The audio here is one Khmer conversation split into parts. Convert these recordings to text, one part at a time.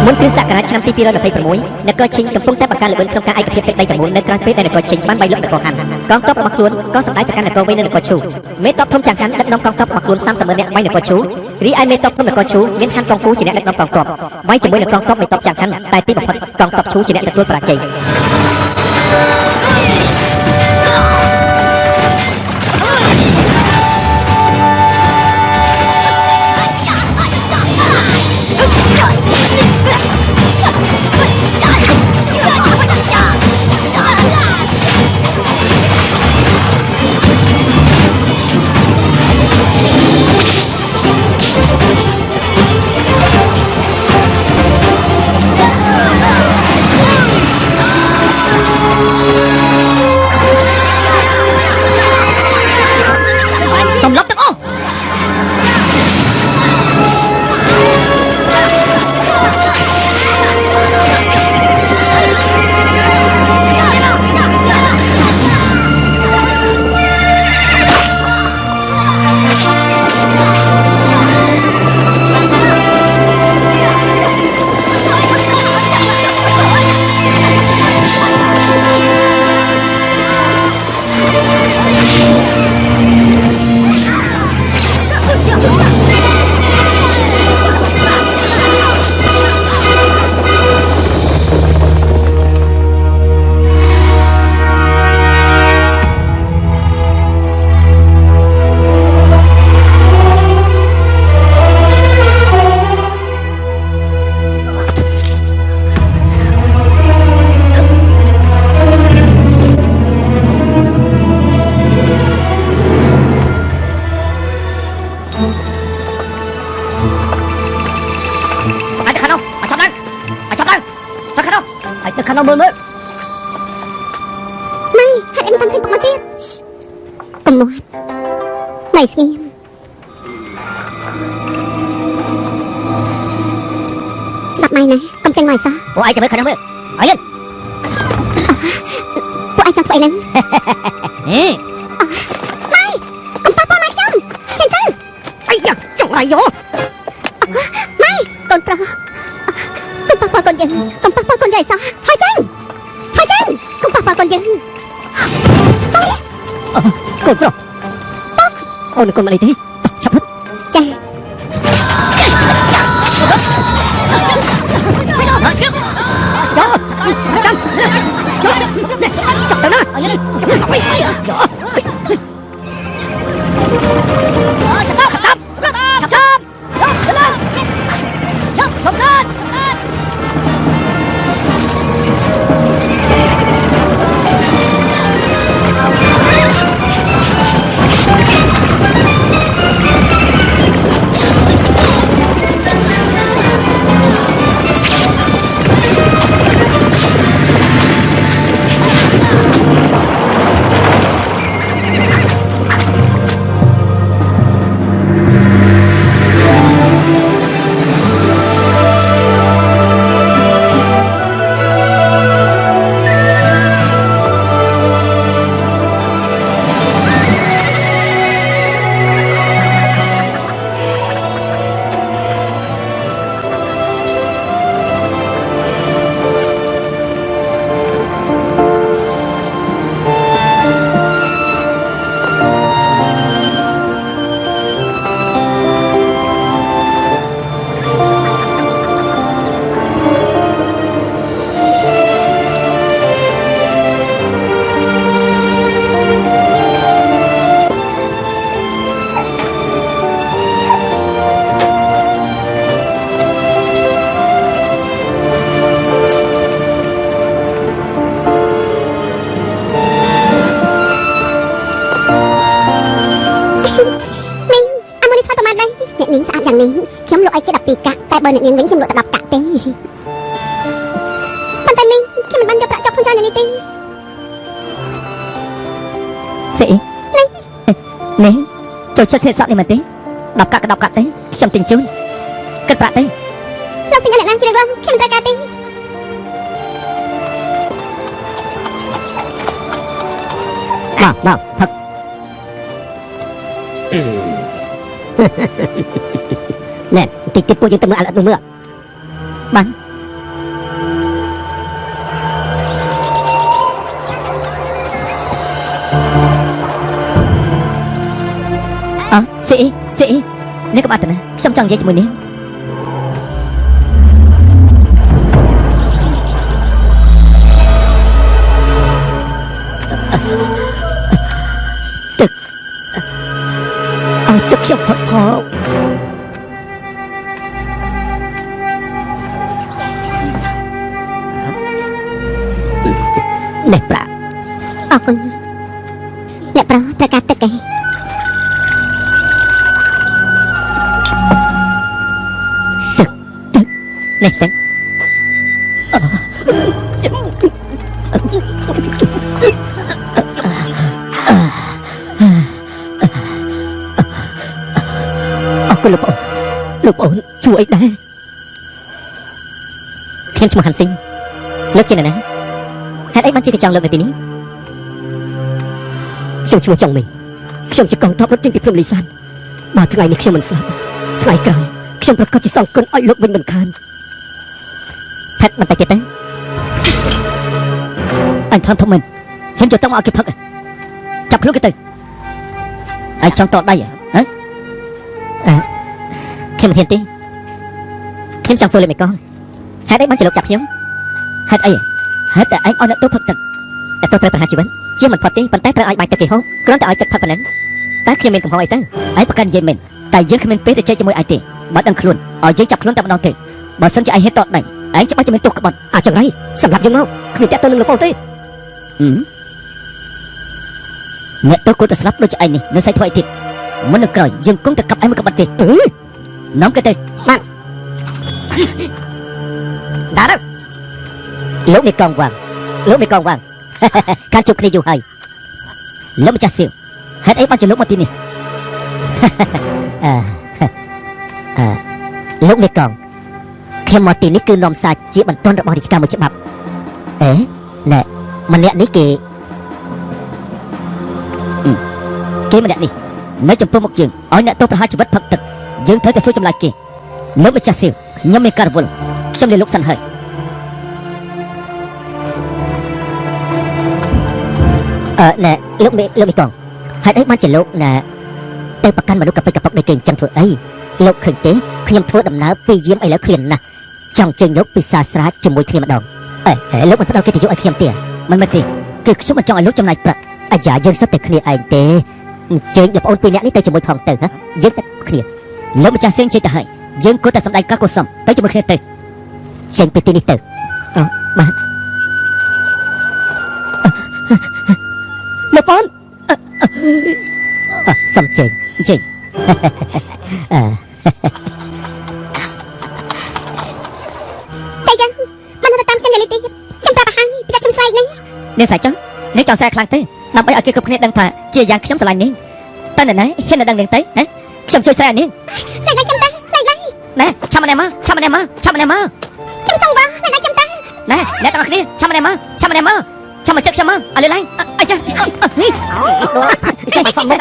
មុនគ្រិស្តសករាជឆ្នាំទី226នគរឈិញកំពុងតែបង្កើនល្បឿនក្នុងការឯកភាពទឹកដីទាំងមូលនៅក្រៅពេលដែលនគរឈិញបានវាយលុកនគរហាន់កងទ័ពរបស់ខ្លួនក៏សម្ដេចទៅកាន់នគរវិញនៅនគរឈូមេតបធំចង្ហាន់ដឹកនាំកងទ័ពរបស់ខ្លួន30,000នាក់វាយនគរឈូរីឯមេតបក្នុងនគរឈូមានហាន់កងពូជាអ្នកដឹកនាំកងទ័ពវាយជាមួយនឹងកងទ័ពមេតបចង្ហាន់តែទីបំផុតកងទ័ពឈូជាអ្នកទទួលបរាជ័យNó mơ mơ Mày, hãy em tăng thêm bọc tiếp Cùng một Này xem Đặt mày nè, con tranh ngoài sao Ủa ai cho mấy khả năng mơ Ở lên Của ai cho tụi lên Mày, con papa mày không Tranh tư Ây da, chẳng lại vô Mày, con pro Con papa con dừng Con papa con dậy sao Thôi tranh Con papa con dừng Con pro Ôi con mà này thế Chấp hết Chà Chọc tao nó Chọc nó sỏiខ្ញុំលក់ឲ្យគេ12កាក់តែបើអ្នកនាងវិញខ្ញុំលក់តែ10កាក់ទេប៉ុន្តែនេះខ្ញុំមិនបានយកប្រាក់ចុះក្នុងចាននេះទេស្អីនេះចូលចិត្តសេសក់នេះមែនទេ10កាក់ក៏10កាក់ទេខ្ញុំទិញជូនគិតប្រាក់ទេលោកទិញអ្នកណាជ្រើសរើសខ្ញុំត្រូវការទេមកផឹកណែតិចទៀតពួកយើងទៅមើលអាឡិតនោះមើលបាន ស្អីនេះក៏បាត់ទៅណាខ្ញុំចង់និយាយជាមួយនាងទឹកឲ្យទឹកខ្ញុំផឹកផងនេះប្រាក់អរគុណអ្នកប្រុសត្រូវការទឹកឯងនេះទឹកអរគុណលោកប្អូនជួយអីដែរខ្ញុំឈ្មោះហាន់ស៊ីងលោកជានរណាហេតុអីបានជាកញ្ចង់លោកនៅទីនេះខ្ញុំឈ្មោះចុងមីងខ្ញុំជាកងទ័ពរត់ចេញពីព្រំលីសានបើថ្ងៃនេះខ្ញុំមិនស្លាប់ថ្ងៃក្រោយខ្ញុំប្រកាសជាសងគុណឲ្យលោកវិញមិនខានផឹកបន្តិចទៀតទៅអញធំធំមែនហ៊ានចូលទៅមកឲ្យគេផឹកចាប់ខ្លួនគេទៅឯងចង់តដៃហ៎ខ្ញុំមិនហ៊ានទេខ្ញុំចង់សួរលេខមេកងហេតុអីបានជាលោកចាប់ខ្ញុំហេតុអីហេតុតែឯងឲ្យអ្នកទោសផឹកទឹកអ្នកទោសត្រូវប្រហារជីវិតជាមិនផុតទេប៉ុន្តែត្រូវឲ្យបាញ់ទឹកគេហូបគ្រាន់តែឲ្យទឹកផឹកប៉ុណ្ណឹងតែខ្ញុំមានកំហុសអីទៅឯងប្រកាន់និយាយមែនតែយើងគ្មានពេលទៅជែកជាមួយឯងទេបើដឹងខ្លួនឲ្យយើងចាប់ខ្លួនតែម្ដងទេបើសិនជាឯងហ៊ានតដៃឯងច្បាស់ជាមានទោសក្បត់អាចង្រៃសម្រាប់យើងមកគ្មានតាក់ទងនឹងលោកបងទេអ្នកទោសគួរតែស្លាប់ដូចឯងនេះនៅស្អីធ្វើអីទៀតមុននឹងក្រោយយើងគង់តែកាប់ឯងមួយក្បត់ទេនាំគេទៅបានដាក់ទៅលោកមេកងវាងការជួបគ្នាយូរហើយលោកម្ចាស់សៀវហេតុអីបានជាលោកមកទីនេះលោកមេកងខ្ញុំមកទីនេះគឺនាំសារជាបន្ទាន់របស់រាជការមួយច្បាប់ណែម្នាក់នេះគេម្នាក់នេះនៅចំពោះមុខយើងឲ្យអ្នកទោសប្រហារជីវិតផឹកទឹកយើងត្រូវតែសួរចម្លើយគេលោកម្ចាស់សៀវខ្ញុំមានការរវល់ខ្ញុំលាលោកសិនហើយណែលោកមេកងហេតុអីបានជាលោកណែទៅប្រកាន់មនុស្សកប៉ិកប៉ុកដូចគេអញ្ចឹងធ្វើអីលោកឃើញទេខ្ញុំធ្វើដំណើរពីយាមឥឡូវឃ្លានណាស់ចង់ចេញលោកពីសាស្ត្រាជាមួយគ្នាម្ដងលោកមិនផ្ដល់កិត្តិយសឲ្យខ្ញុំទេមិនមែនទេគឺខ្ញុំមិនចង់ឲ្យលោកចំណាយប្រាក់អាយ៉ាយើងសុទ្ធតែគ្នាឯងទេចេញលោកប្អូនពីរនាក់នេះទៅជាមួយផងទៅយើងតែគ្នាលោកម្ចាស់សៀងចេញទៅហើយយើងគួរតែសម្ដែងការកុសលទៅជាមួយគ្នាទៅចេញពីទីនេះទៅបាទលោកប្អូនសំចេញចេញតែយ៉ាងមិនទៅតាមខ្ញុំយ៉ាងនេះទេខ្ញុំប្រាប់ឲ្យហើយប្រយ័ត្នខ្ញុំស្រែកនេះនេះស្អីចឹងនេះចង់ស្រែកខ្លាំងទេដើម្បីឲ្យគេគ្រប់គ្នាដឹងថាជាយ៉ាងខ្ញុំស្រឡាញ់នេះតើណែហ៊ានដឹងនឹងទៅខ្ញុំជួយស្រែកនេះណែខ្ញុំតាណែឆាំម្នាក់មកខ្ញុំសង្វាណែខ្ញុំតាណែអ្នកទាំងអស់គ្នាឆាំម្នាក់មកឆាំមកចិត្តខ្ញុំមកឲ្យលឺឡើងអាចាចេះសំមុខ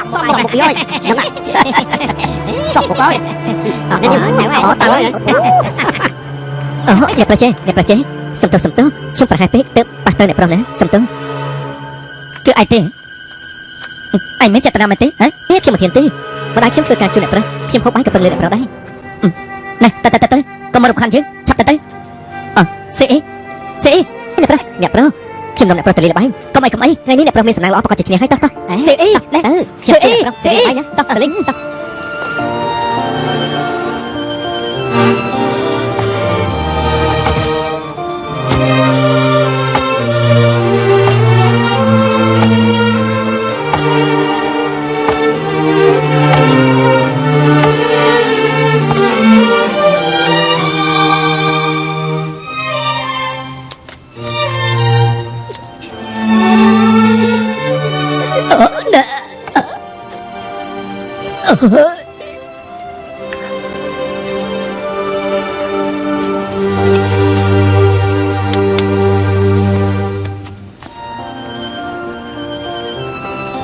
ពីអើយហ្នឹងសក់ពុកអើយនេះអត់តើអើយអ្នកប្រជេសំទោសខ្ញុំប្រហែលពេកទៅប៉ះទៅអ្នកប្រុសណាសំទោសគឺឯងទេឯងមានចេតនាមែនទេខ្ញុំមិនហ៊ានទេម្ដាយខ្ញុំធ្វើការជួយអ្នកប្រុសខ្ញុំហូបបាយក៏ពឹងលើអ្នកប្រុសដែរណែទៅកុំមករំខានយើងឆាប់ទៅសេអីអ្នកប្រុសខ្ញុំនាំអ្នកប្រុសទៅលេងល្បែងកុំអីថ្ងៃនេះអ្នកប្រុសមានសំណាងល្អប្រកាសជាឈ្នះហើយតោះសេអីណែខ្ញុំជួយអ្នកប្រុសទៅលេងល្បែងណាតោះទៅលេងតោះ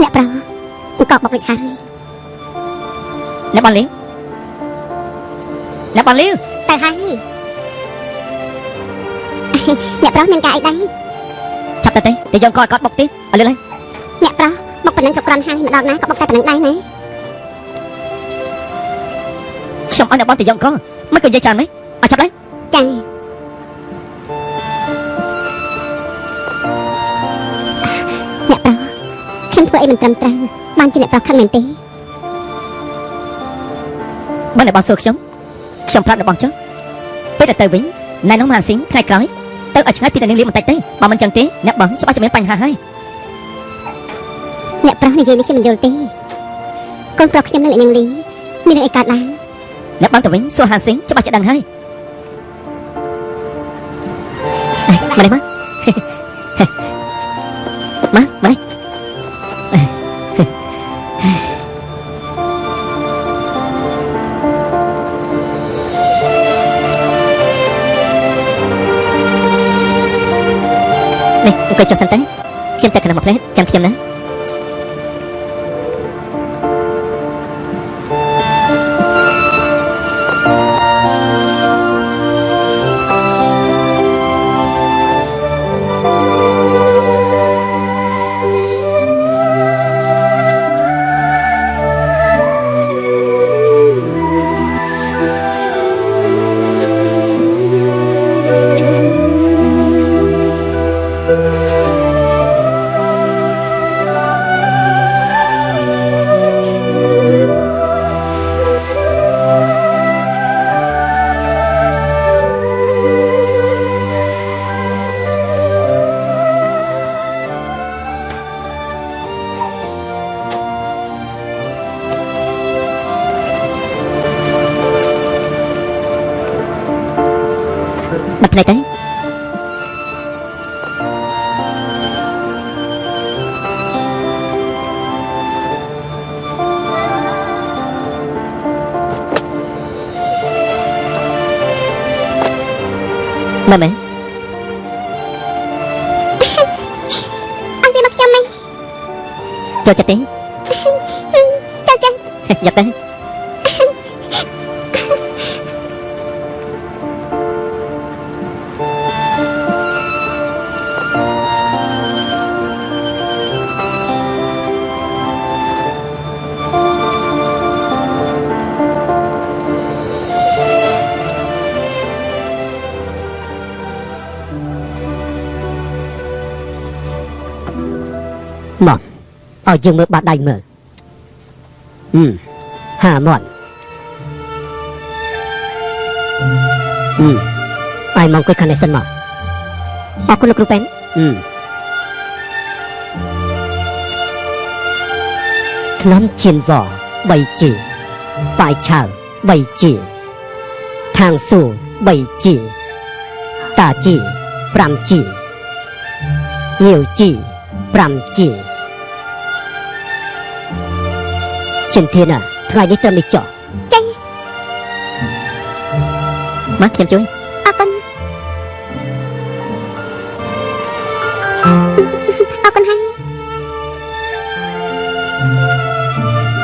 អ្នកប្រុសអង្គបុកមិនឆាយអ្នកបានលីទៅហើយអ្នកប្រុសមានការអីដែរឆាប់ទៅយកកត់បុកទៀតឲ្យលឿនឡើងអ្នកប្រុសបុកប៉ុណ្ណឹងក៏គ្រាន់ហើយម្ដងណាក៏បុកតែប៉ុណ្ណឹងដែរណា ខ្ញុំអត់អ្នកបងទៅយកក៏មិនក៏និយាយច្រើនម៉េចឲ្យចាប់ដែរ ចាអ្នកប្រុសខ្ញុំធ្វើអីមិនត្រឹមត្រូវបានជាអ្នកប្រុសខឹងមែនទេ បើអ្នកបងសួរខ្ញុំប្រាប់អ្នកបងចុះពេលទៅវិញណែនាំហានស៊ីងថ្ងៃក្រោយទៅឲ្យឆ្ងាយពីអ្នកនាងលីបន្តិចទេបើមិនចឹងទេអ្នកបងច្បាស់ជាមានបញ្ហាហើយ អ្នកប្រុសនិយាយនេះខ្ញុំមិនយល់ទេកូនប្រុសខ្ញុំនិងអ្នកនាងលីមានរឿងអីកើតឡើង អ្នកបងទៅវិញសួរហានស៊ីងច្បាស់ជាដឹងហើយមកនេះមកមកនេះអង្គុយចុះសិនទៅខ្ញុំតែក្នុងមួយផ្លែចាំខ្ញុំណា Đập này tới mẹ mẹ anh đi mặc cho mày cho chặt tiếng chào chào dập tới mọt ở dương mưa bạt đầy mờ hà mọt ai mong quay khăn này sân mọt sao con lực bén nắm chiên vỏ bầy chỉ bài chảo bầy chỉ thang sù bầy chỉ tà chỉ pram chỉ nhiều chỉ pram chỉ trên thiên àថ្ងៃនេះត្រឹមនេះចុះចេញមកខ្ញុំជួយអរគុណហើយ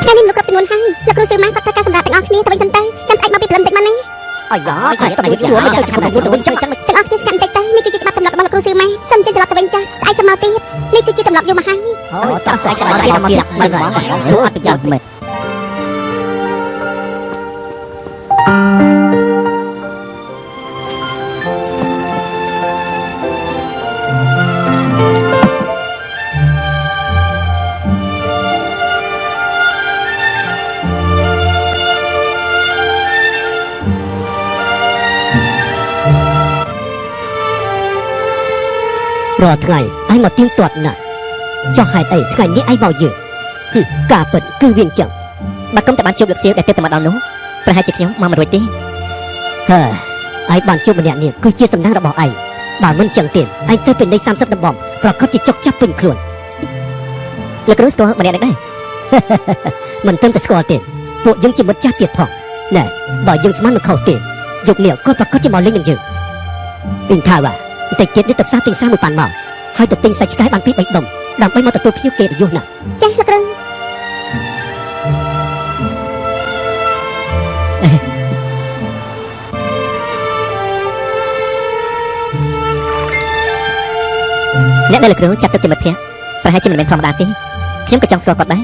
ថ្ងៃនេះលោកគ្រប់ចំនួនហើយលោកគ្រូសឺម៉ាគាត់ត្រូវការសម្រាប់ទាំងអស់គ្នាទៅវិញសិនទៅចាំស្អែកមកពីព្រលឹមតិចមកណាអាយ៉ាថ្ងៃនេះទៅជួបទៅចាំទៅវិញចឹងទាំងអស់គ្នាស្កាត់តិចទៅនេះគឺជាច្បាប់ទម្លាប់របស់លោកគ្រូសឺម៉ាសូមចេញត្រឡប់ទៅវិញចាស់ស្អែកសមមកទៀតនេះគឺជាទម្លាប់យូរមកហើយអូតោះស្អែកចាំមកទៀតមិនធ្វើអត់ប្រយោជន៍មែនរាល់ថ្ងៃឯងមកទៀងទាត់ណាស់ចុះហេតុអីថ្ងៃនេះឯងមកយើងការពិតគឺវាអញ្ចឹងបើកុំតែបានជួបលោកសៀវដែលទៅមកដល់នោះប្រហែលជាខ្ញុំមកមិនរួចទេហើឯងបានជួបម្នាក់នេះគឺជាសំណាងរបស់ឯងបើមិនចឹងទេឯងទៅពេញដី30ដំបងប្រកាសជាចុកចាប់ពេញខ្លួនលោកគ្រូស្គាល់ម្នាក់នេះដែរមិនត្រឹមតែស្គាល់ទេពួកយើងជាមិត្តចាស់ទៀតផងណែបើយើងស្មានមិនខុសទេយុគនេះគាត់ប្រកាសជាមកលេងនឹងយើងពីថាវ៉ាតែទៀតនេះទៅផ្សារទិញសាមួយប៉ាន់មកហើយទៅទិញសាច់ឆ្កែបានពី3ដុំដើម្បីមកទទួលភ្ញៀវគេរយុះណាចាស់លោកគ្រូអ្នកដែលលោកគ្រូចាត់ទុកជាមិត្តភក្តិប្រហែលជាមិនមែនធម្មតាទេខ្ញុំក៏ចង់ស្គាល់គាត់ដែរ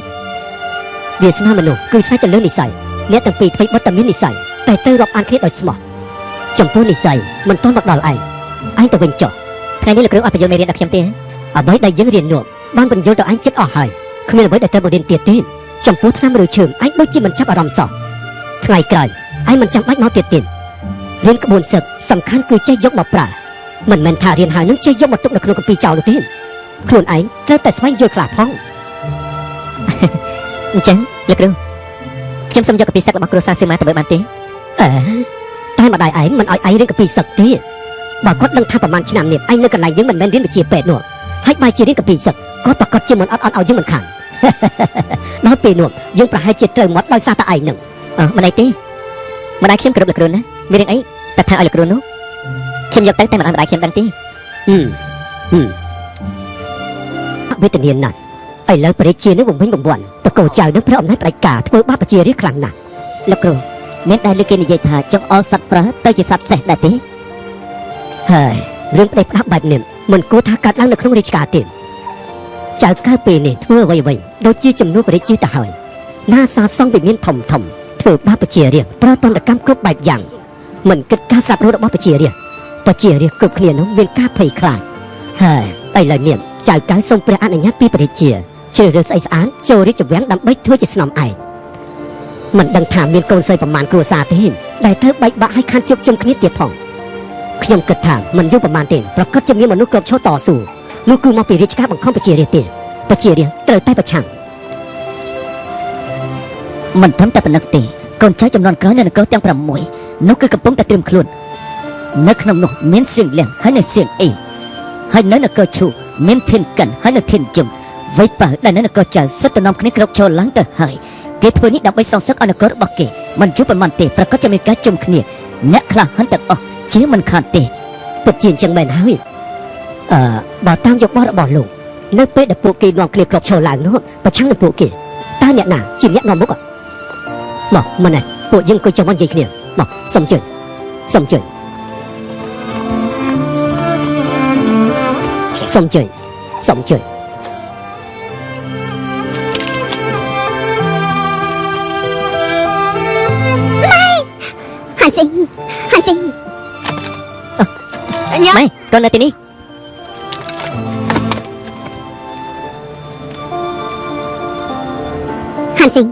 វាស្នាមនុស្សគឺស្អែកទៅលើនិស័យអ្នកទាំងពីរធ្វើបុតតែមាននិស័យ តែត្រូវរាប់អានគ្នាដោយស្មោះចំពោះនិស្ស័យមិនទាន់មកដល់ឯងទៅវិញចុះថ្ងៃនេះលោកគ្រូអត់បញ្យល់មេរៀនដល់ខ្ញុំទេអ្វីដែលយើងរៀននោះបានបញ្យល់ទៅឯងចិត្តអស់ហើយគ្មានអ្វីដែលត្រូវបង្រៀនទៀតទេចំពោះឆ្នាំឬឈើឯងដូចជាមិនចាប់អារម្មណ៍សោះថ្ងៃក្រោយឯងមិនចាំបាច់មកទៀតទេរៀនក្បួនសឹកសំខាន់គឺចេះយកមកប្រើមិនមែនថារៀនហើយនឹងចេះយកមកទុកនៅក្នុងកាពីចោលនោះទេខ្លួនឯងត្រូវតែស្វែងយល់ខ្លះផងអញ្ចឹងលោកគ្រូខ្ញុំសូមយកកាពីសឹករបស់គ្រូសាសឺម៉ាទៅមើលបានទេតែម្ដាយឯងមិនឲ្យឯងរៀនកាពីសឹកទេបើគាត់ដឹងថាប្រហែលឆ្នាំនេះឯងនៅកន្លែងយើងមិនមែនរៀនវិជ្ជាពេទ្យនោះហើយបែរជារៀនកាពីសឹកគាត់ប្រកាសជាមិនអត់ឲ្យយើងមិនខានដល់ពេលនោះយើងប្រហែលជាត្រូវមាត់ដោយសារតែឯងនឹងមិនអីទេម្ដាយខ្ញុំគោរពលោកគ្រូណាមានរឿងអីតែថាឲ្យលោកគ្រូនោះខ្ញុំយកទៅតែមិនឲ្យម្ដាយខ្ញុំដឹងទេវេទនាណាស់ឥឡូវព្រះរាជានឹងវិញបំន់តកោចៅនឹងព្រះអំណាចផ្ដាច់ការធ្វើបាបប្រជារាស្ត្រខ្លាំងណាស់លោកគ្រូមានតែលើគេនិយាយថាចង់អល់សត្វប្រើទៅជាសត្វសេះដែរទេហើយរឿងផ្ដេសផ្ដាប់បែបនេះមិនគួរថាកើតឡើងនៅក្នុងរាជការទេចៅកើពេលនេះធ្វើអ្វីដូចជាចំនួនព្រះរាជាទៅហើយណាសាសង់វិមានធំធ្វើបាបប្រជារាស្ត្រប្រើទណ្ឌកម្មគ្រប់បែបយ៉ាងមិនគិតការស្លាប់រស់របស់ប្រជារាស្ត្រគ្រប់គ្នានោះមានការភ័យខ្លាចហើយឥឡូវនេះចៅកៅសូមព្រះអនុញ្ញាតពីព្រះរាជាជ្រើសរើសស្អីស្អាតចូលរាជវាំងដើម្បីធ្វើជាស្នំឯកមិនដឹងថាមានកូនស្រីប្រមាណគ្រួសារទេដែលត្រូវបែកបាក់ឲ្យខានជប់ជុំគ្នាទៀតផងខ្ញុំគិតថាមិនយូរប្រមាណទេប្រកាសជាមានមនុស្សគ្រប់ឈរតស៊ូនោះគឺមកពីរាជការបង្ខំប្រជារាស្ត្រទេប្រជារាស្ត្រត្រូវតែប្រឆាំងមិនត្រឹមតែប៉ុណ្ណឹងទេកូនចៅចំនួនក្រោយនៅនគរទាំង6នោះគឺកំពុងតែត្រៀមខ្លួននៅក្នុងនោះមានសៀងលៀងហើយនៅសៀងអ៊ីហើយនៅនគរឈូមានធានកិនហើយនៅធានជុំវ័យប៉ៅដែលនៅនគរចៅសិតតំណគ្នាគ្រប់ចូលឡើងទៅហើយគេធ្វើនេះដើម្បីសងសឹកឲ្យនគររបស់គេមិនជួបប្រមាណទេប្រកាសជាមានការជុំគ្នាអ្នកខ្លះហិនទាំងអស់ជាមិនខានទេពិតជាអញ្ចឹងមែនហើយបើតាមយកបោះរបស់លោកនៅពេលដែលពួកគេនាំគ្នាគ្រប់ចូលឡើងនោះប្រឆាំងនឹងពួកគេតើអ្នកណាជាអ្នកនាំមុខមកមិនទេពួកយើងគួរចង់និយាយគ្នាមកសុំជើញហានស៊ីម៉ែកូននៅទីនេះហានស៊ី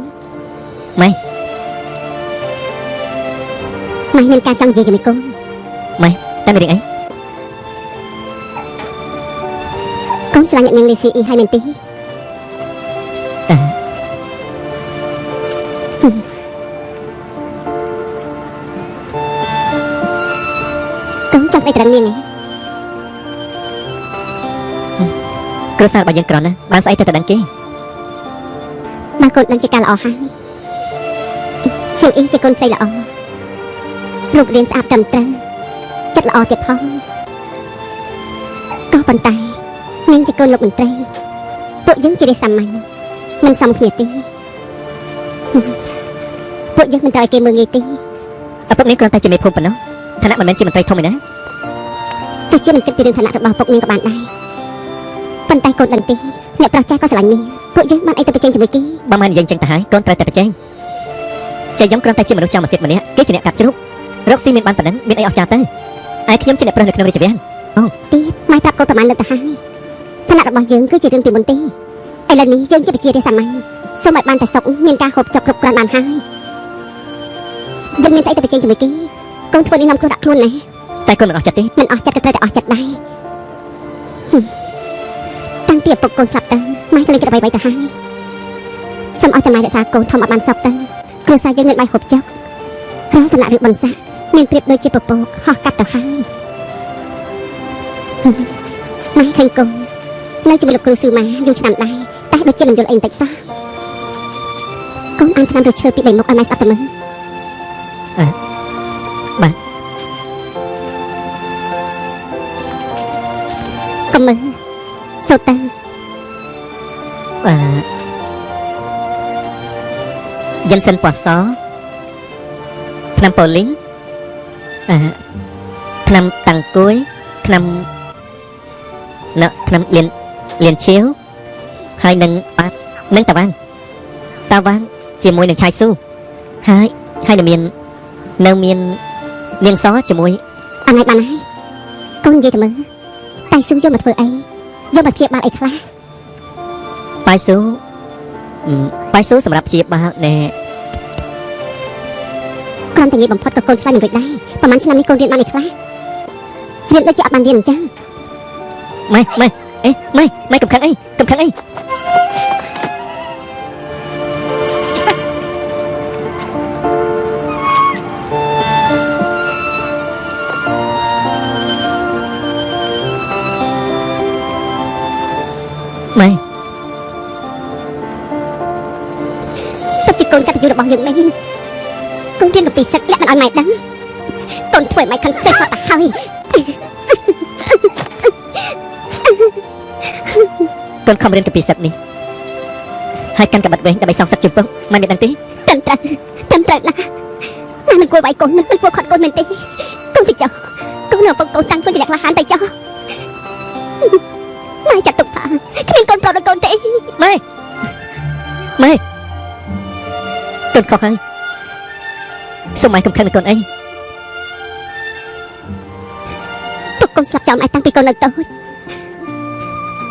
ម៉ែមានការចង់និយាយជាមួយកូនម៉ែតែមានរឿងអីកូនស្រឡាញ់អ្នកនាងលីស៊ីអ៊ីហើយមែនទេកូនចង់ស្អីត្រឹមនាងគ្រួសាររបស់យើងក្រណាស់បានស្អីទៅដឹងគេបើកូនដឹងជាការល្អហើយសៀងអ៊ីជាកូនស្រីល្អរូបរាងស្អាតត្រឹមត្រូវចិត្តល្អទៀតផងក៏ប៉ុន្តែនាងជាកូនលោកមន្ត្រីពួកយើងជារាជសាមញ្ញមិនសមគ្នាទេពួកយើងមិនត្រូវឲ្យគេមើលងាយទេឪពុកនាងគ្រាន់តែជាមេភូមិប៉ុណ្ណោះឋានៈមិនមែនជាមន្ត្រីធំទេណាទោះជាមិនគិតពីរឿងឋានៈរបស់ឪពុកនាងក៏បានដែរប៉ុន្តែកូនដឹងទេអ្នកប្រុសចាស់ក៏ស្រឡាញ់នាងពួកយើងបានអីទៅប្រជែងជាមួយគេបើមិននិយាយចឹងទៅហើយកូនត្រូវតែប្រជែងចាខ្ញុំគ្រាន់តែជាមនុស្សចង់មកសិតម្នាក់គេជាអ្នកកាប់ជ្រូករកស៊ីមានបានប៉ុណ្ណឹងមានអីអស្ចារ្យទៅឯខ្ញុំជាអ្នកប្រុសនៅក្នុងរាជវាំងទៀតម៉ែប្រាប់កូនប្រហែលលើកទៅហើយឋានៈរបស់យើងគឺជារឿងពីមុនទេឥឡូវនេះយើងជាប្រជារាស្ត្រសាមញ្ញសូមឲ្យបានតែសុខមានការហូបចុកគ្រប់គ្រាន់បានហើយយើងមានស្អីទៅប្រជែងជាមួយគេកូនធ្វើនេះនាំខ្លួនដាក់ខ្លួនណាតែកូនមិនអស់ចិត្តទេមិនអស់ចិត្តក៏ត្រូវតែអស់ចិត្តដែរតាំងពីឪពុកកូនស្លាប់ទៅម៉ែក៏លេងគិតអ្វីៗទៅហើយសូមឲ្យតែម៉ែរក្សាកូនធំឲ្យបានសុខទៅគ្រួសារយើងមានបាយហូបចុករាល់ឋានៈឬបន្សាក់មានប្រៀបដូចជាពពកហោះកាត់ទៅហើយម៉ែឃើញកូននៅជាមួយលោកគ្រូស៊ឺម៉ាយូរឆ្នាំដែរតែដូចជាមិនយល់អីបន្តិចសោះកូនអានឆ្នាំទៅឈើពី3មុខឲ្យម៉ែស្ដាប់ទៅមើលបាទកុំមើលសូត្រទៅយិនសិនប៉ាសឆ្នាំប៉ូលីងឆ្នាំតាំងគួយឆ្នាំលៀនឈៀវហើយនឹងតាវាងជាមួយនឹងឆៃស៊ូហើយនឹងមាន នៅមាននាងសជាមួយ អាណៃបានហើយកូននិយាយទៅមើលតែស៊ូយកមកធ្វើអីយកមកព្យាបាលអីខ្លះ បាយស៊ូបាយស៊ូសម្រាប់ព្យាបាលណែ គ្រាន់តែងាយបំផុតក៏កូនឆ្លើយមិនរួចដែរប្រហែលឆ្នាំនេះកូនរៀនបានអីខ្លះរៀនដូចជាអត់បានរៀនអញ្ចឹង ម៉ែកំខឹងអីម៉ែ ទុកជាកូនកតញ្ញូរបស់យើងមែនកូនរៀនកំពីសឹកលាក់មិនឲ្យម៉ែដឹងកូនធ្វើឲ្យម៉ែខឹងសេះសតទៅហើយក ូនខំរៀនកាពីសឹកនេះហើយកាន់កាបិតវែងដើម្បីសងសឹកជើងពឹងម៉ែមានដឹងទេ ត្រឹមត្រូវណាម៉ែមិនគួរវាយកូនមិនគួរខាត់កូនមែនទេកូនទៅចុះកូននៅពងកូនតាំងកូនជាអ្នកក្លាហានទៅចុះម៉ែចាត់ទុកថាគ្មានកូនប្រុសដល់កូនទេ ម៉ែកូនខុសហើយសូមម៉ែកំខឹងនឹងកូនអី ទុកកូនស្លាប់ចោលម៉ែតាំងពីកូននៅតូច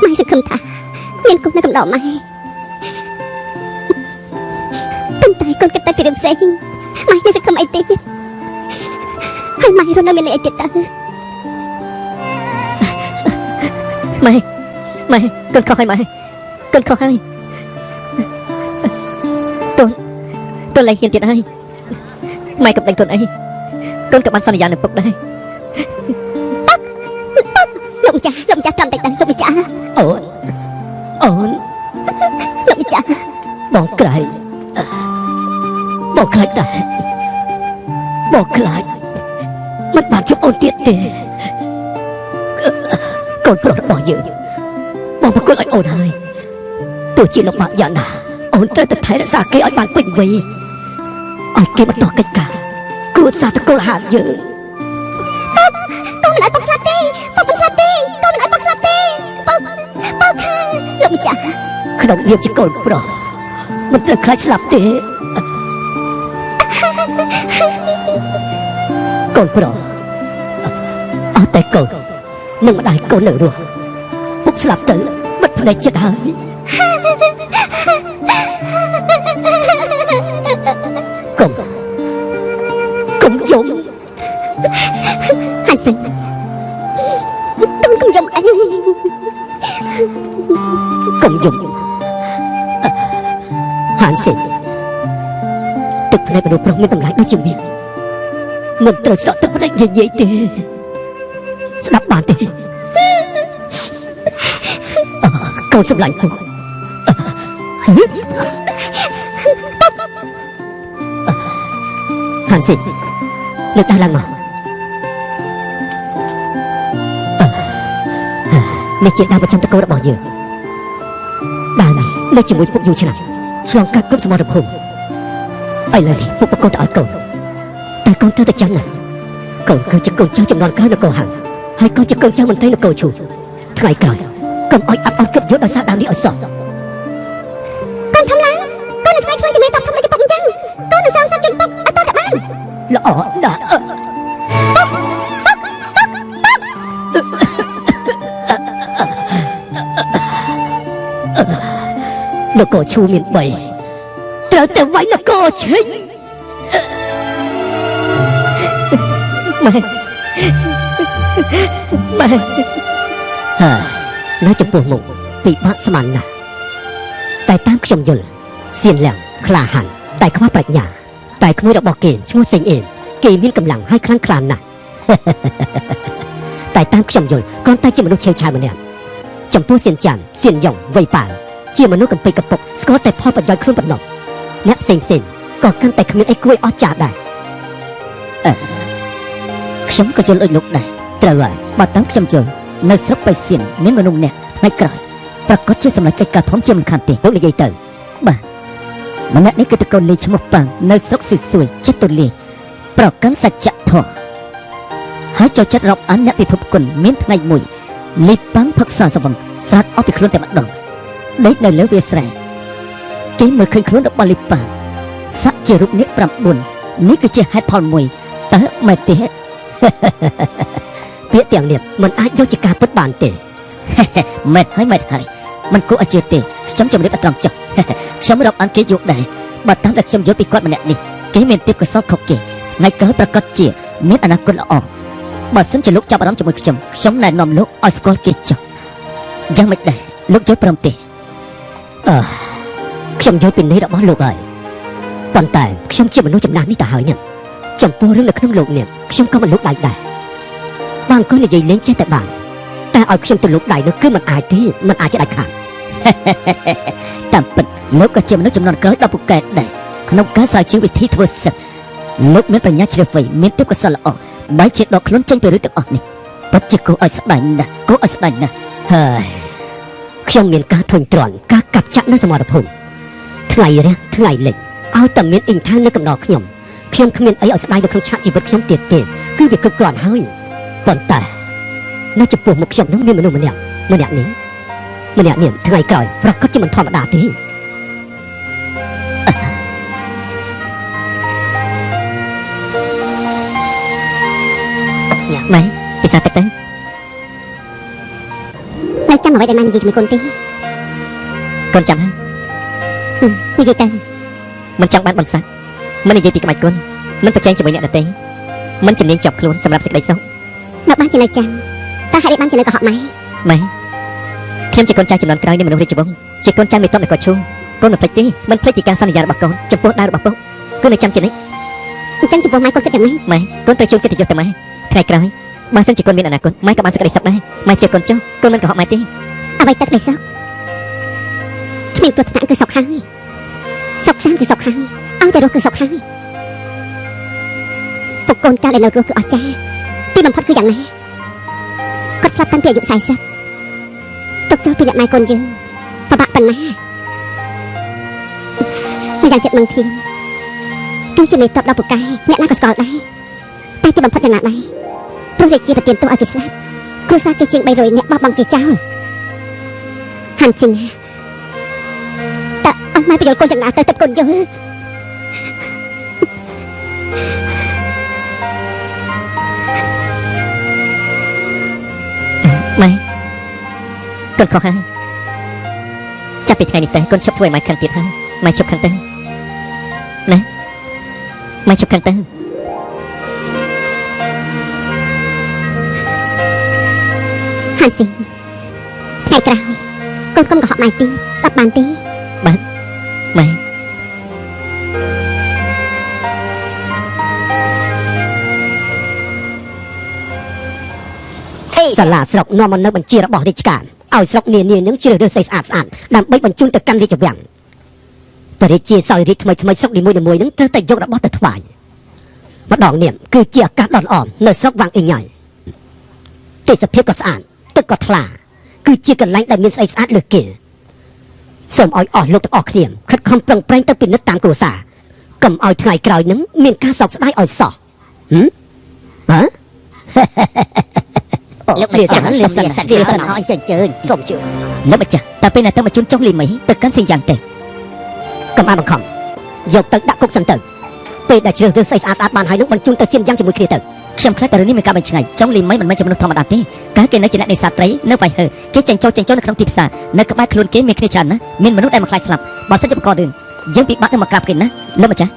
ម៉ែសង្ឃឹមថាមានកូននៅកំដរម៉ែប៉ុន្តែកូនគិតតែពីរឿងផ្សេងម៉ែមានសង្ឃឹមអីទៀតហើយម៉ែរស់នៅមានអីទៀតទៅ ម៉ែកូនខុសហើយម៉ែកូនខុសហើយកូនលែងហ៊ានទៀតហើយម៉ែកំដេញកូនអីកូនក៏បានសន្យានឹងពុកដែរ លោកម្ចាស់តាមតិចទៅលោកម្ចាស់ អូន លោកម្ចាស់ បងខ្លាចដែរបងខ្លាចមិនបានជួបអូនទៀតទេកូនប្រុសរបស់យើងបងប្រគល់ឲ្យអូនហើយទោះជាលំបាកយ៉ាងណាអូនត្រូវតែថែរក្សាគេឲ្យបានពេញវ័យឲ្យគេបន្តកិច្ចការគ្រួសារតកូលហានយើង កូនមិនឲ្យពុកស្លាប់ទេពុកមិនស្លាប់ទេកូនមិនឲ្យពុកស្លាប់ទេពុកលោកម្ចាស់ ក្នុងនាមជាកូនប្រុសមិនត្រូវខ្លាចស្លាប់ទេកូនប្រុសអត់តែកូននឹងម្ដាយកូននៅរស់ពុកស្លាប់ទៅបិទភ្នែកចិត្តហើយកុំយំ ហាន់សិនកូនកុំយំអី កុំយំហានសិនទឹកភ្នែកមនុស្សប្រុសមានតម្លៃដូចជាវាមិនត្រូវស្រក់ទឹកភ្នែកនិយាយទេស្ដាប់បានទេកូនសម្លាញ់ពុកហានសិនលើកដៃឡើងមកនេះជាដាវប្រចាំតកូលរបស់យើងដាវនេះនៅជាមួយពុកយូរឆ្នាំឆ្លងកាត់គ្រប់សមត្ថភូមិឥឡូវនេះពុកប្រកបទៅឲ្យកូនតែកូនត្រូវតែចាំណាកូនគឺជាកូនចៅចំនួនក្រោយនគរហាំងហើយកូនជាកូនចៅមន្ត្រីនគរឈូថ្ងៃក្រោយកុំឲ្យអាប់អន់គិតយុទ្ធដោយសារដាវនេះឲ្យសោះ កូនធំឡើងកូននឹងខ្លាចខ្លួនជាមេតបធំដូចជាពុកអញ្ចឹងកូននឹងសងសឹកជូនពុកឲ្យតតែបាន ល្អណាស់នគរឈូមាន3ត្រូវតែវាយនគរឈិញម៉ែនៅចំពោះមុខពិបាកស្មានណាស់តែតាមខ្ញុំយល់សៀនលៀងក្លាហានតែខ្វះប្រាជ្ញាតែក្មួយរបស់គេឈ្មោះសេងអេនគេមានកម្លាំងហើយខ្លាំងក្លាណាស់ តែតាមខ្ញុំយល់គ្រាន់តែជាមនុស្សឆេវឆាវម្នាក់ចំពោះសៀនចាន់សៀនយ៉ុងវៃប៉ាល់ជាមនុស្សកំពេចកំពុកស្គាល់តែផលប្រយោជន៍ខ្លួនប៉ុណ្ណោះអ្នកផ្សេងក៏កាន់តែគ្មានអីគួរឲ្យអស្ចារ្យដែរខ្ញុំក៏យល់ដូចលោកដែរត្រូវហើយបើតាមខ្ញុំយល់នៅស្រុកបៃសៀនមានមនុស្សម្នាក់ថ្ងៃក្រោយប្រកាសជាសម្រេចកិច្ចការធំជាមិនខានទេលោកនិយាយទៅបាទម្នាក់នេះគឺតកូនលីឈ្មោះប៉ាំងនៅស្រុកស៊ីស៊ួយចិត្តទូលាយប្រកាន់សច្ចធម៌ហើយចូលចិត្តរាប់អានអ្នកពិភពគុណមានថ្ងៃមួយលីប៉ាំងផឹកសាសវឹងស្រាត់អស់ពីខ្លួនតែម្ដងដេកនៅលើវាលស្រែគេមើលឃើញខ្លួនរបស់លីប៉ាំងសាក់ជារូបនាគ9នេះគឺជាហេតុផលមួយ តើមិនទេពាក្យទាំងនេះមិនអាចយកជាការពិតបានទេមិនហើយមិនគួរឲ្យជឿទេខ្ញុំជំរាបអត់ត្រង់ចុះខ្ញុំរាប់អានគេយកដែរបើតាមដែលខ្ញុំយល់ពីគាត់ម្នាក់នេះគេមានទេពកោសល្យខុសគេថ្ងៃក្រោយប្រកាសជាមានអនាគតល្អបើសិនជាលោកចាប់អារម្មណ៍ជាមួយខ្ញុំណែនាំលោកឲ្យស្គាល់គេចុះយ៉ាងមិនដែរលោកយល់ព្រមទេខ្ញុំយល់ពីនេះរបស់លោកហើយប៉ុន្តែខ្ញុំជាមនុស្សចំណាស់នេះទៅហើយនេះចំពោះរឿងនៅក្នុងលោកនេះខ្ញុំក៏មិនលោកដៃដែរបានក៏និយាយលេងចេះតែបានតែឲ្យខ្ញុំទៅលោកដៃនោះគឺមិនអាចទេមិនអាចដាច់ខាតតាមពិតលោកក៏ជាមនុស្សចំនួនក្រោយដល់ពូកែដែរក្នុងការស្រាវជ្រាវវិធីធ្វើសិទ្ធលោកមានប្រាជ្ញាជ្រាលជ្រៅមានទេពកោសល្យល្អបែរជាដកខ្លួនចេញពីរឿងទាំងអស់នេះពិតជាគួរឲ្យស្ដាយណាស់ហើយខ្ញុំមានការធុញទ្រាន់ការកាប់ចាក់នៅសមរភូមិថ្ងៃរះថ្ងៃលិចឲ្យតែមានអ៊ីងថានៅកំដរខ្ញុំគ្មានអីឲ្យស្ដាយនៅក្នុងឆាកជីវិតខ្ញុំទៀតទេគឺវាគ្រប់គ្រាន់ហើយប៉ុន្តែនៅចំពោះមុខខ្ញុំនឹងមានមនុស្សម្នាក់នេះថ្ងៃក្រោយប្រកាសជាមិនធម្មតាទេម៉ែពិសាទឹកទៅនៅចាំអ្វីដែលម៉ែនិយាយជាមួយកូនទេកូនចាំនិយាយទៅមិនចង់បានបន្សាមិននិយាយពីក្បាច់គុណមិនប្រជែងជាមួយអ្នកដទៃមិនជំនាញជាប់ខ្លួនសម្រាប់សេចក្តីសុខបើបានជានៅចាំតើហេតុអីបានជានៅកុហកម៉ែខ្ញុំជាកូនចៅចំនួនក្រោយនៃមនុស្សរាជវង្សជាកូនចៅមេតបនៃគាត់ឈូកូនមិនភ្លេចទេមិនភ្លេចពីការសន្យារបស់កូនចំពោះដៅរបស់ពុកគឺនៅចាំជានិច្ចអញ្ចឹងចំពោះម៉ែកូនគិតយ៉ាងម៉េចកូនត្រូវជួនកិត្តិយសទៅម៉ែថ្ងៃក្រោយបើសិនជាកូនមានអនាគតម៉ែក៏បានសេចក្តីសុខដែរម៉ែជាកូនចុះកូនមិនកុហកម៉ែទេអ្វីទឹកនៃសុខគ្មានទស្សនៈគឺសុខហើយសុខសាន្តគឺសុខហើយឲ្យតែរស់គឺសុខហើយពុកកូនកាលដែលនៅរស់គឺអស្ចារ្យទីបំផុតគឺយ៉ាងណាគាត់ស្លាប់តាំងពីអាយុ40ទុកចោលពីអ្នកម៉ែកូនយើងពិបាកប៉ុណ្ណាម្យ៉ាងទៀតនឹងធីមគឺជាមេតបដល់ពូកែអ្នកណាក៏ស្គាល់ដែរតែទីបំផុតយ៉ាងណាដែរព្រោះរាជាប្រទានទោសឲ្យគេស្លាប់គ្រួសារគេជាង300នាក់បោះបង់គេចោលហាន់ជីណាតើអត់ម៉ែបញ្យល់កូនយ៉ាងណាទៅទឹកកូនយល់ម៉ែកូនខុសហើយចាប់ពីថ្ងៃនេះទៅកូនឈប់ធ្វើឲ្យម៉ែខឹងទៀតហើយម៉ែឈប់ខឹងទៅណាម៉ែឈប់ខឹងទៅហាន់ស៊ីថ្ងៃក្រោយកូនកុំកុហកម៉ែទីស្ដាប់បានទេបាទម៉ែសាលាស្រុកនាំមកនៅបញ្ជារបស់រាជការឲ្យស្រុកនានានឹងជ្រើសរើសស្អីស្អាតដើម្បីបញ្ជូនទៅកាន់រាជវាំងព្រះរាជាសោយរាជថ្មីស្រុកនីមួយនឹងត្រូវតែយករបស់ទៅថ្វាយម្ដងនេះគឺជាឱកាសដ៏ល្អនៅស្រុកវាំងអ៊ីញ៉ៃទេសភាពក៏ស្អាតទឹកក៏ថ្លាគឺជាកន្លែងដែលមានស្អីស្អាតលើសគេសូមឲ្យអស់លោកទាំងអស់គ្នាខិតខំប្រឹងប្រែងទៅពិនិត្យតាមគ្រួសារកុំឲ្យថ្ងៃក្រោយនឹងមានការសោកស្ដាយឲ្យសោះលោកម្ចាស់លាសិនឲ្យអញ្ជើញសូមជឿលោកម្ចាស់តែពេលណាទៅមកជូនចុះលីមីទៅកាន់សៀងយ៉ាងទេកុំអាបង្ខំយកទៅដាក់គុកសិនទៅពេលដែលជ្រើសរើសស្អីស្អាតបានហើយនឹងបញ្ជូនទៅសៀងយ៉ាងជាមួយគ្នាទៅខ្ញុំខ្លាចតែរឿងនេះមានការបញ្ឆ្ងាយចុងលីមីមិនមែនជាមនុស្សធម្មតាទេកាលគេនៅជាអ្នកនេសាទត្រីនៅវៃហើគេចេញចូលនៅក្នុងទីផ្សារនៅក្បែរខ្លួនគេមានគ្នាច្រើនណាស់មានមនុស្សដែលមកខ្លាចស្លាប់បើសិនជាបង្ករឿងយើងពិបាកនឹងមកក្រាបគេណាលោកម្ចាស់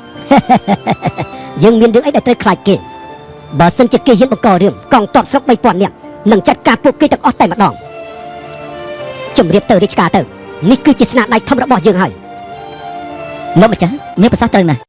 យើងមានរឿងអីដែលត្រូវខ្លាចគេបើសិនជាគេហ៊ានបង្ករឿងកងទ័ពស្រុក3000នាក់នឹងចាត់ការពួកគេទាំងអស់តែម្ដងជំរាបទៅរាជការទៅនេះគឺជាស្នាដៃធំរបស់យើងហើយលោកម្ចាស់មានប្រសាសន៍ត្រូវណាស់